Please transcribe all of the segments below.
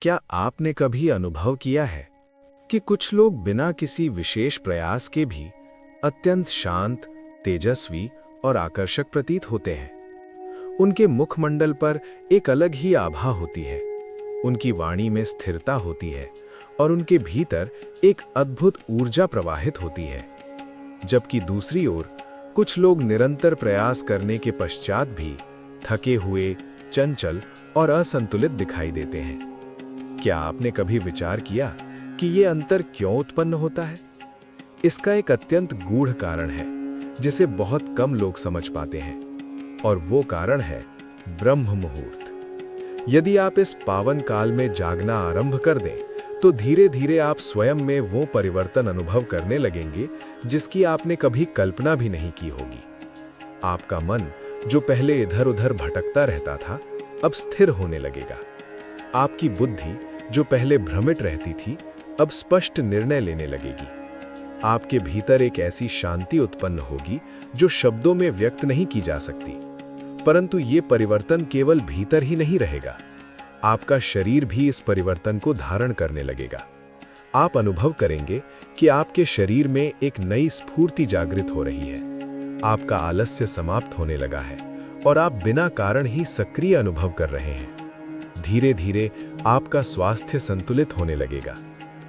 क्या आपने कभी अनुभव किया है कि कुछ लोग बिना किसी विशेष प्रयास के भी अत्यंत शांत, तेजस्वी और आकर्षक प्रतीत होते हैं? उनके मुखमंडल पर एक अलग ही आभा होती है, उनकी वाणी में स्थिरता होती है और उनके भीतर एक अद्भुत ऊर्जा प्रवाहित होती है। जबकि दूसरी ओर कुछ लोग निरंतर प्रयास करने के पश्चात भी थके हुए, चंचल और असंतुलित दिखाई देते हैं। क्या आपने कभी विचार किया कि ये अंतर क्यों उत्पन्न होता है? इसका एक अत्यंत गूढ़ कारण है जिसे बहुत कम लोग समझ पाते हैं, और वो कारण है ब्रह्म मुहूर्त। यदि आप इस पावन काल में जागना आरंभ कर दें, तो धीरे धीरे आप स्वयं में वो परिवर्तन अनुभव करने लगेंगे जिसकी आपने कभी कल्पना भी नहीं की होगी। आपका मन, जो पहले इधर उधर भटकता रहता था, अब स्थिर होने लगेगा। आपकी बुद्धि, जो पहले भ्रमित रहती थी, अब स्पष्ट निर्णय लेने लगेगी। आपके भीतर एक ऐसी शांति उत्पन्न होगी जो शब्दों में व्यक्त नहीं की जा सकती। परंतु ये परिवर्तन केवल भीतर ही नहीं रहेगा, आपका शरीर भी इस परिवर्तन को धारण करने लगेगा। आप अनुभव करेंगे कि आपके शरीर में एक नई स्फूर्ति जागृत हो रही है। आपका आलस्य समाप्त होने लगा है और आप बिना कारण ही सक्रिय अनुभव कर रहे हैं। धीरे धीरे आपका स्वास्थ्य संतुलित होने लगेगा,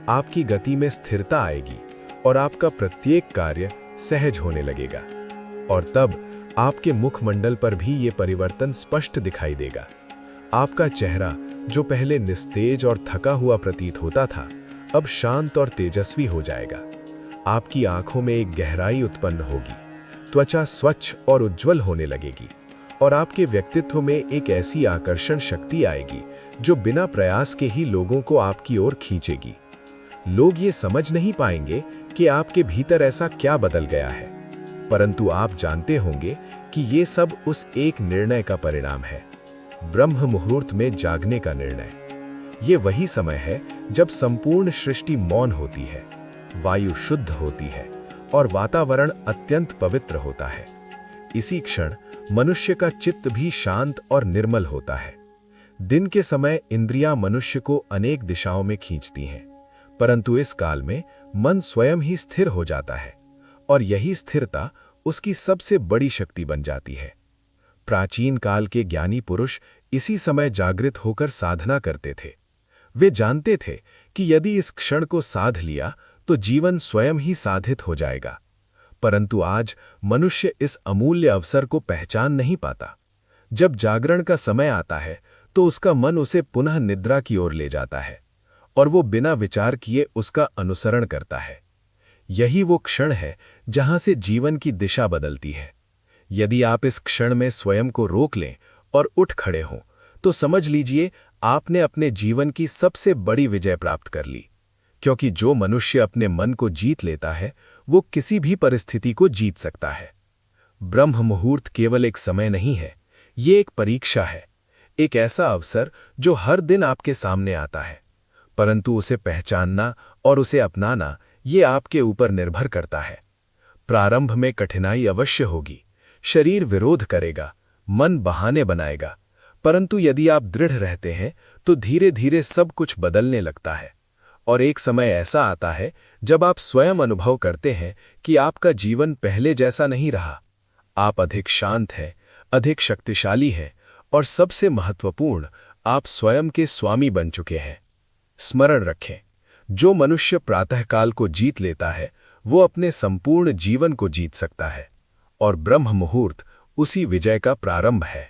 आपकी गति में स्थिरता आएगी और आपका प्रत्येक कार्य सहज होने लगेगा। और तब आपके मुखमंडल पर भी ये परिवर्तन स्पष्ट दिखाई देगा। आपका चेहरा, जो पहले निस्तेज और थका हुआ प्रतीत होता था, अब शांत और तेजस्वी हो जाएगा। आपकी आंखों में एक गहराई उत्पन्न होगी, त्वचा स्वच्छ और उज्जवल होने लगेगी, और आपके व्यक्तित्व में एक ऐसी आकर्षण शक्ति आएगी जो बिना प्रयास के ही लोगों को आपकी ओर खींचेगी। लोग ये समझ नहीं पाएंगे कि आपके भीतर ऐसा क्या बदल गया है, परंतु आप जानते होंगे कि ये सब उस एक निर्णय का परिणाम है, ब्रह्म मुहूर्त में जागने का निर्णय। ये वही समय है जब संपूर्ण सृष्टि मौन होती है, वायु शुद्ध होती है और वातावरण अत्यंत पवित्र होता है। इसी क्षण मनुष्य का चित्त भी शांत और निर्मल होता है। दिन के समय इंद्रियां मनुष्य को अनेक दिशाओं में खींचती हैं, परंतु इस काल में मन स्वयं ही स्थिर हो जाता है, और यही स्थिरता उसकी सबसे बड़ी शक्ति बन जाती है। प्राचीन काल के ज्ञानी पुरुष इसी समय जागृत होकर साधना करते थे। वे जानते थे कि यदि इस क्षण को साध लिया तो जीवन स्वयं ही साधित हो जाएगा। परंतु आज मनुष्य इस अमूल्य अवसर को पहचान नहीं पाता। जब जागरण का समय आता है तो उसका मन उसे पुनः निद्रा की ओर ले जाता है, और वो बिना विचार किए उसका अनुसरण करता है। यही वो क्षण है जहां से जीवन की दिशा बदलती है। यदि आप इस क्षण में स्वयं को रोक लें और उठ खड़े हों, तो समझ लीजिए आपने अपने जीवन की सबसे बड़ी विजय प्राप्त कर ली। क्योंकि जो मनुष्य अपने मन को जीत लेता है, वो किसी भी परिस्थिति को जीत सकता है। ब्रह्म मुहूर्त केवल एक समय नहीं है, ये एक परीक्षा है, एक ऐसा अवसर जो हर दिन आपके सामने आता है। परंतु उसे पहचानना और उसे अपनाना, ये आपके ऊपर निर्भर करता है। प्रारंभ में कठिनाई अवश्य होगी, शरीर विरोध करेगा, मन बहाने बनाएगा, परंतु यदि आप दृढ़ रहते हैं तो धीरे धीरे सब कुछ बदलने लगता है। और एक समय ऐसा आता है जब आप स्वयं अनुभव करते हैं कि आपका जीवन पहले जैसा नहीं रहा। आप अधिक शांत हैं, अधिक शक्तिशाली हैं, और सबसे महत्वपूर्ण, आप स्वयं के स्वामी बन चुके हैं। स्मरण रखें, जो मनुष्य प्रातःकाल को जीत लेता है, वो अपने संपूर्ण जीवन को जीत सकता है, और ब्रह्म मुहूर्त उसी विजय का प्रारंभ है।